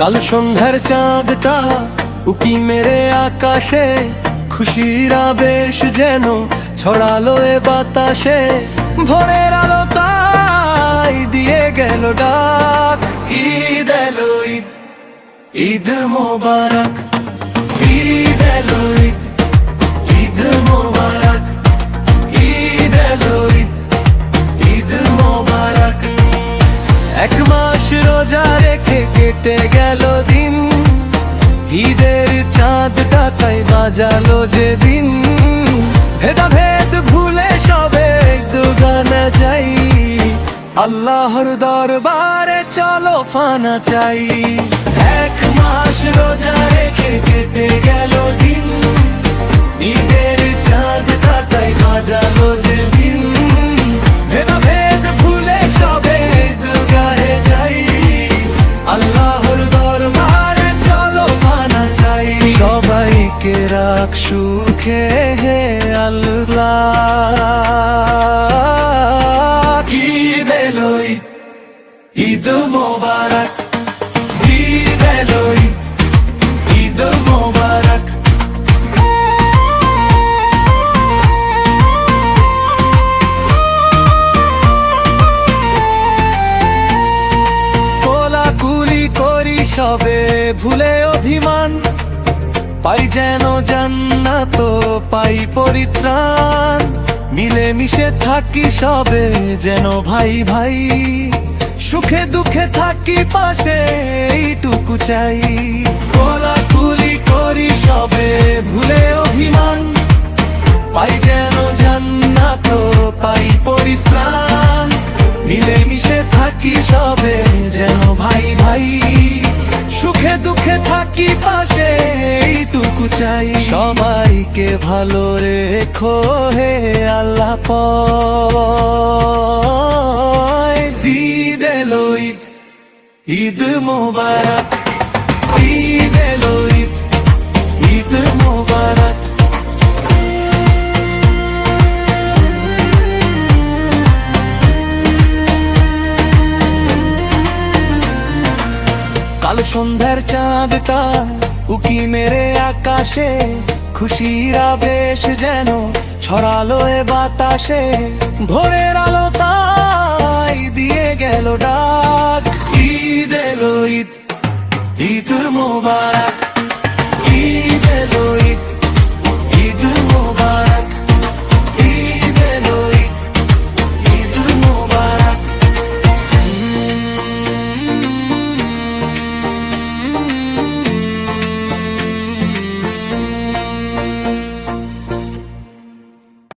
কাল সন্ধ্যার চাঁদটা উকি মেরে আকাশে, খুশির আবেশ যেন ছড়ালো এ বাতাসে। ভোরের আলো তাই দিয়ে গেল ডাক, ঈদ এলো ঈদ, ঈদ মোবারক, ঈদ এলো ঈদ, ঈদ মোবারক, ঈদ এলো ঈদ, ঈদ মোবারক। এক মাস রোজা রেখে কেটে গেল দিন, ঈদের চাঁদটা তাই বাজালো যে দিন। ভেদাভেদ ভুলে সবে দুগানা যাই, আল্লাহর দরবারে চলো ফানা চাই। এক মাস রোজা রেখে কেটে গেল দিন, ঈদের চাঁদটা তাই বাজালো যে দিন। ভেদাভেদ ভুলে সবে দুগানে যাই, আল্লাহর দরবারে চলো ফানা চাই। সবাইকে রাখ সুখে হে আল্লাহ, ঈদ এলো ঈদ, ঈদ মোবারক, ঈদ এলো ঈদ, ঈদ মোবারক। কোলাকুলি করি সবে ভুলে অভিমান, পাই যেন জান্নাত পাই পরিত্রাণ। মিলে মিশে থাকি সবে যেন ভাই ভাই, সুখে দুঃখে থাকি পাশে এইটুকু চাই। কোলাকুলি করি সবে ভুলে অভিমান, পাই যেন জান্নাত পাই পরিত্রাণ। মিলে মিশে থাকি সবে যেন ভাই ভাই, সুখে দুঃখে থাকি পাশে এইটুকু চাই। সবাইকে ভালো রেখো হে আল্লাহ পয়। ঈদ এলো ঈদ, ঈদ মোবারক, ঈদ এলো ঈদ, ঈদ মোবারক। কাল সন্ধ্যার চাঁদটা উকি মেরে আকাশে, খুশির আবেশ যেন ছড়ালো এ বাতাসে। ভোরের আলো তাই দিয়ে গেল ডাক, ঈদ এলো ঈদ, ঈদ মোবারক।